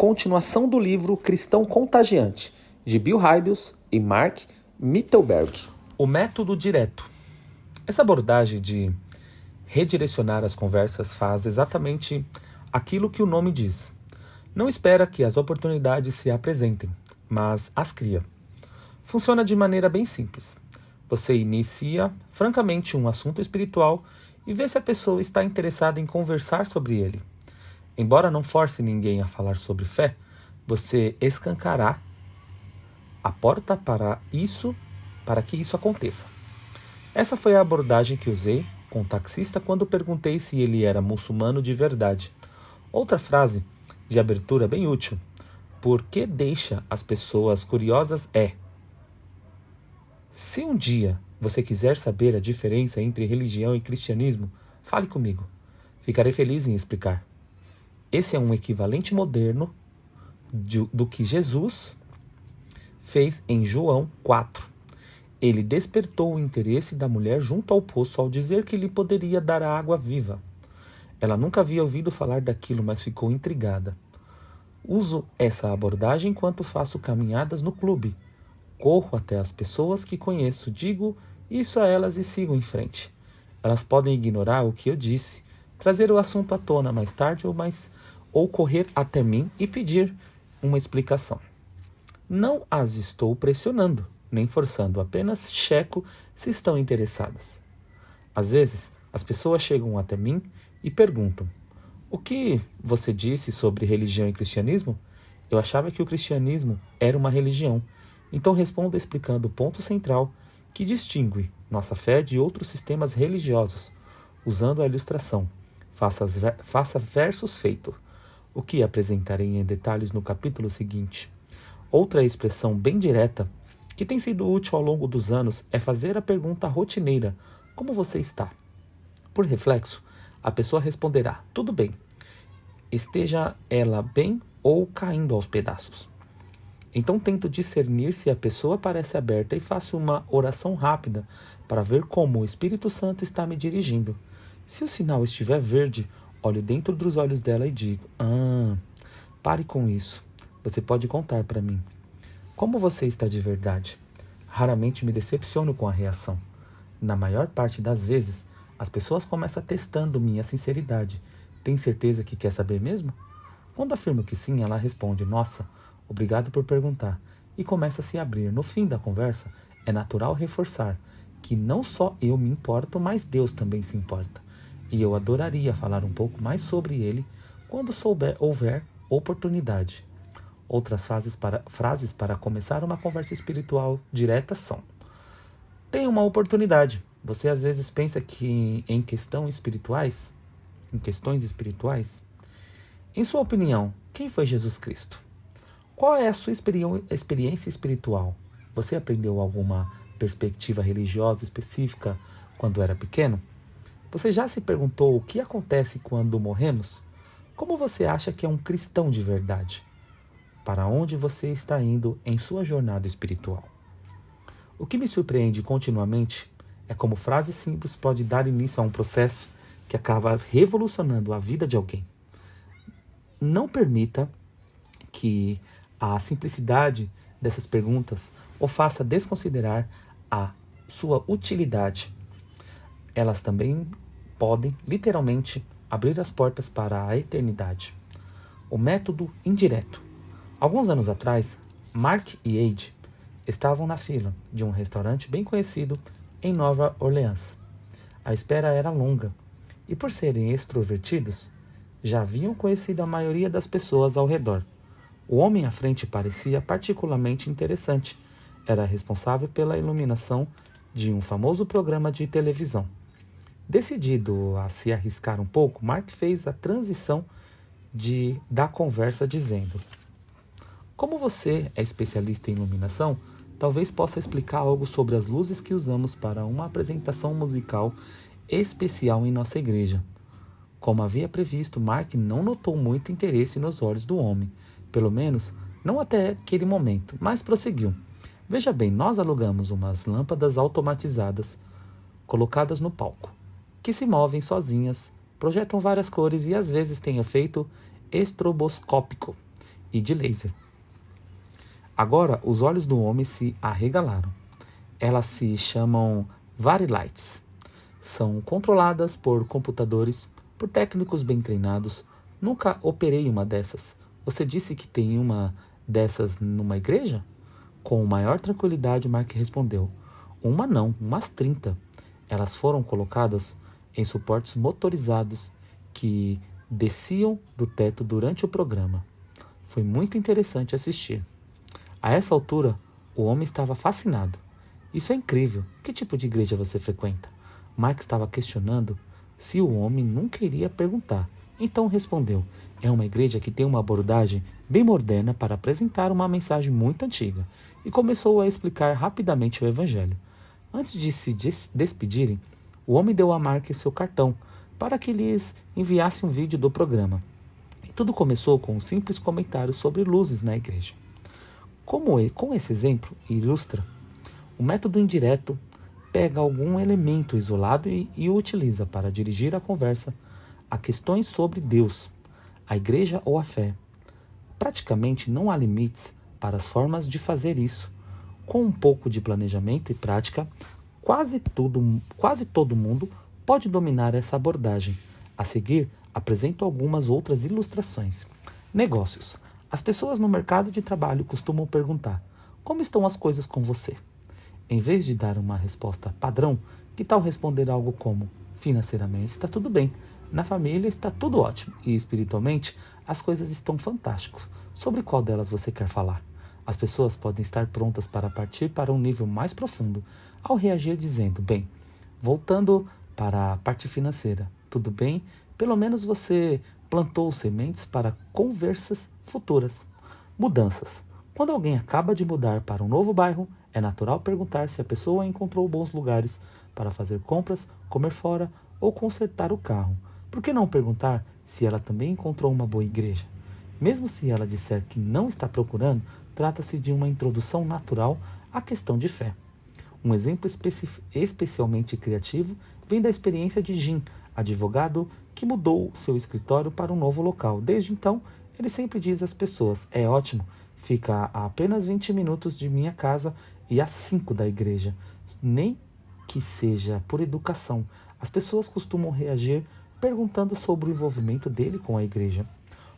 continuação do livro Cristão Contagiante, de Bill Hybels e Mark Mittelberg. O método direto. Essa abordagem de redirecionar as conversas faz exatamente aquilo que o nome diz. Não espera que as oportunidades se apresentem, mas as cria. Funciona de maneira bem simples. Você inicia francamente um assunto espiritual e vê se a pessoa está interessada em conversar sobre ele. Embora não force ninguém a falar sobre fé, você escancará a porta para que isso aconteça. Essa foi a abordagem que usei com o taxista quando perguntei se ele era muçulmano de verdade. Outra frase de abertura bem útil, por que deixa as pessoas curiosas é: se um dia você quiser saber a diferença entre religião e cristianismo, fale comigo. Ficarei feliz em explicar. Esse é um equivalente moderno do que Jesus fez em João 4. Ele despertou o interesse da mulher junto ao poço ao dizer que lhe poderia dar a água viva. Ela nunca havia ouvido falar daquilo, mas ficou intrigada. Uso essa abordagem enquanto faço caminhadas no clube. Corro até as pessoas que conheço, digo isso a elas e sigo em frente. Elas podem ignorar o que eu disse, trazer o assunto à tona mais tarde ou correr até mim e pedir uma explicação. Não as estou pressionando, nem forçando, apenas checo se estão interessadas. Às vezes, as pessoas chegam até mim e perguntam: o que você disse sobre religião e cristianismo? Eu achava que o cristianismo era uma religião. Então respondo explicando o ponto central que distingue nossa fé de outros sistemas religiosos, usando a ilustração. Faça versus feito, o que apresentarei em detalhes no capítulo seguinte. Outra expressão bem direta, que tem sido útil ao longo dos anos, é fazer a pergunta rotineira: como você está? Por reflexo, a pessoa responderá: tudo bem, esteja ela bem ou caindo aos pedaços. Então tento discernir se a pessoa parece aberta e faço uma oração rápida para ver como o Espírito Santo está me dirigindo. Se o sinal estiver verde, olho dentro dos olhos dela e digo: pare com isso. Você pode contar para mim. Como você está de verdade? Raramente me decepciono com a reação. Na maior parte das vezes, as pessoas começam testando minha sinceridade. Tem certeza que quer saber mesmo? Quando afirmo que sim, ela responde: nossa, obrigado por perguntar, e começa a se abrir. No fim da conversa, é natural reforçar que não só eu me importo, mas Deus também se importa. E eu adoraria falar um pouco mais sobre ele quando houver oportunidade. Outras frases para começar uma conversa espiritual direta são: tem uma oportunidade. Você às vezes pensa que em questões espirituais? Em sua opinião, quem foi Jesus Cristo? Qual é a sua experiência espiritual? Você aprendeu alguma perspectiva religiosa específica quando era pequeno? Você já se perguntou o que acontece quando morremos? Como você acha que é um cristão de verdade? Para onde você está indo em sua jornada espiritual? O que me surpreende continuamente é como frases simples podem dar início a um processo que acaba revolucionando a vida de alguém. Não permita que a simplicidade dessas perguntas o faça desconsiderar a sua utilidade. Elas também podem, literalmente, abrir as portas para a eternidade. O método indireto. Alguns anos atrás, Mark e Ade estavam na fila de um restaurante bem conhecido em Nova Orleans. A espera era longa e, por serem extrovertidos, já haviam conhecido a maioria das pessoas ao redor. O homem à frente parecia particularmente interessante. Era responsável pela iluminação de um famoso programa de televisão. Decidido a se arriscar um pouco, Mark fez a transição da conversa dizendo: como você é especialista em iluminação, talvez possa explicar algo sobre as luzes que usamos para uma apresentação musical especial em nossa igreja. Como havia previsto, Mark não notou muito interesse nos olhos do homem, pelo menos não até aquele momento, mas prosseguiu. Veja bem, nós alugamos umas lâmpadas automatizadas colocadas no palco, que se movem sozinhas, projetam várias cores e às vezes têm efeito estroboscópico. e de laser. Agora os olhos do homem se arregalaram. Elas se chamam Vari-Lights. São controladas por computadores, por técnicos bem treinados. Nunca operei uma dessas. Você disse que tem uma dessas numa igreja? Com maior tranquilidade, Mark respondeu. Uma não, umas 30. Elas foram colocadas em suportes motorizados que desciam do teto durante o programa. Foi muito interessante assistir. A essa altura, o homem estava fascinado. Isso é incrível. Que tipo de igreja você frequenta? Mark estava questionando se o homem nunca iria perguntar. Então respondeu. É uma igreja que tem uma abordagem bem moderna para apresentar uma mensagem muito antiga. E começou a explicar rapidamente o evangelho. Antes de se despedirem, o homem deu a Mark seu cartão para que lhes enviasse um vídeo do programa. E tudo começou com um simples comentário sobre luzes na igreja. Com esse exemplo ilustra, o método indireto pega algum elemento isolado e o utiliza para dirigir a conversa a questões sobre Deus, a igreja ou a fé. Praticamente não há limites para as formas de fazer isso. Com um pouco de planejamento e prática, quase todo mundo pode dominar essa abordagem. A seguir, apresento algumas outras ilustrações. Negócios. As pessoas no mercado de trabalho costumam perguntar: como estão as coisas com você? Em vez de dar uma resposta padrão, que tal responder algo como: financeiramente está tudo bem, na família está tudo ótimo e espiritualmente as coisas estão fantásticas. Sobre qual delas você quer falar? As pessoas podem estar prontas para partir para um nível mais profundo ao reagir dizendo: bem, voltando para a parte financeira, tudo bem? Pelo menos você plantou sementes para conversas futuras. Mudanças. Quando alguém acaba de mudar para um novo bairro, é natural perguntar se a pessoa encontrou bons lugares para fazer compras, comer fora ou consertar o carro. Por que não perguntar se ela também encontrou uma boa igreja? Mesmo se ela disser que não está procurando, trata-se de uma introdução natural à questão de fé. Um exemplo especialmente criativo vem da experiência de Jim, advogado que mudou seu escritório para um novo local. Desde então, ele sempre diz às pessoas: é ótimo, fica a apenas 20 minutos de minha casa e a 5 da igreja. Nem que seja por educação. As pessoas costumam reagir perguntando sobre o envolvimento dele com a igreja.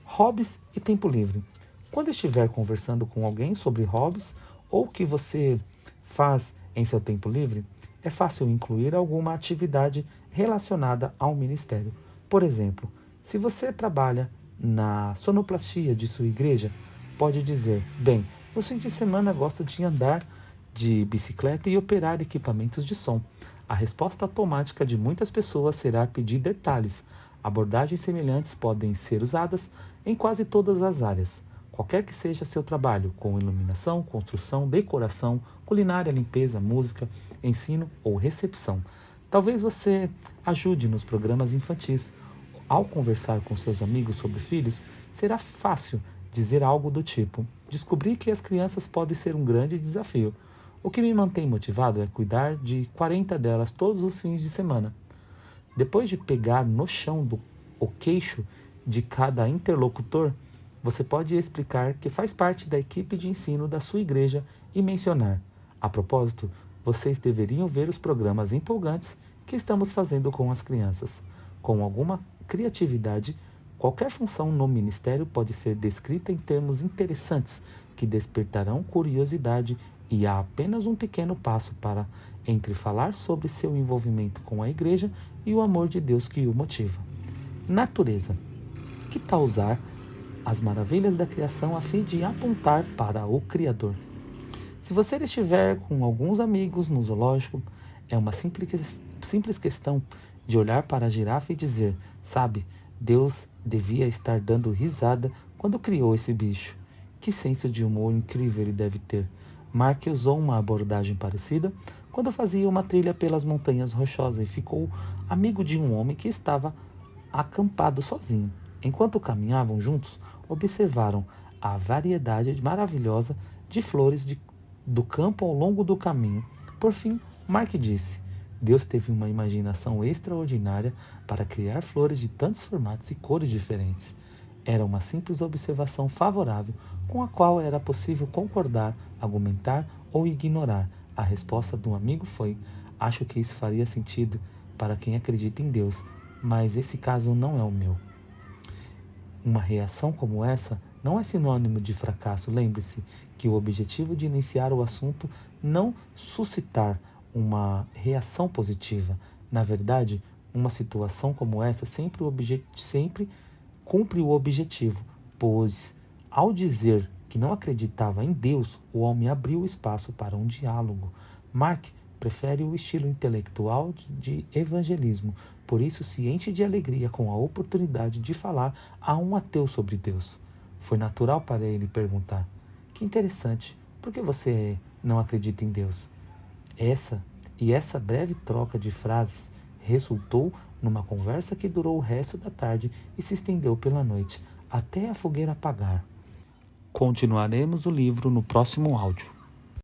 Hobbies e tempo livre. Quando estiver conversando com alguém sobre hobbies ou o que você faz em seu tempo livre, é fácil incluir alguma atividade relacionada ao ministério. Por exemplo, se você trabalha na sonoplastia de sua igreja, pode dizer: bem, no fim de semana gosto de andar de bicicleta e operar equipamentos de som. A resposta automática de muitas pessoas será pedir detalhes. Abordagens semelhantes podem ser usadas em quase todas as áreas, qualquer que seja seu trabalho, com iluminação, construção, decoração, culinária, limpeza, música, ensino ou recepção. Talvez você ajude nos programas infantis. Ao conversar com seus amigos sobre filhos, será fácil dizer algo do tipo: descobri que as crianças podem ser um grande desafio. O que me mantém motivado é cuidar de 40 delas todos os fins de semana. Depois de pegar no chão o queixo de cada interlocutor, você pode explicar que faz parte da equipe de ensino da sua igreja e mencionar: a propósito, vocês deveriam ver os programas empolgantes que estamos fazendo com as crianças. Com alguma criatividade, qualquer função no ministério pode ser descrita em termos interessantes que despertarão curiosidade, e há apenas um pequeno passo para entre falar sobre seu envolvimento com a igreja e o amor de Deus que o motiva. Natureza. Que tal usar as maravilhas da criação a fim de apontar para o Criador? Se você estiver com alguns amigos no zoológico, é uma simples questão de olhar para a girafa e dizer: sabe, Deus devia estar dando risada quando criou esse bicho. Que senso de humor incrível ele deve ter. Mark usou uma abordagem parecida quando fazia uma trilha pelas montanhas rochosas e ficou amigo de um homem que estava acampado sozinho. Enquanto caminhavam juntos, observaram a variedade maravilhosa de flores do campo ao longo do caminho. Por fim, Mark disse: Deus teve uma imaginação extraordinária para criar flores de tantos formatos e cores diferentes. Era uma simples observação favorável com a qual era possível concordar, argumentar ou ignorar. A resposta do amigo foi: acho que isso faria sentido para quem acredita em Deus, mas esse caso não é o meu. Uma reação como essa não é sinônimo de fracasso. Lembre-se que o objetivo de iniciar o assunto não suscitar uma reação positiva. Na verdade, uma situação como essa sempre cumpre o objetivo, pois, ao dizer que não acreditava em Deus, o homem abriu espaço para um diálogo. Mark prefere o estilo intelectual de evangelismo, por isso se enche de alegria com a oportunidade de falar a um ateu sobre Deus. Foi natural para ele perguntar: que interessante, por que você não acredita em Deus? Essa breve troca de frases resultou numa conversa que durou o resto da tarde e se estendeu pela noite, até a fogueira apagar. Continuaremos o livro no próximo áudio.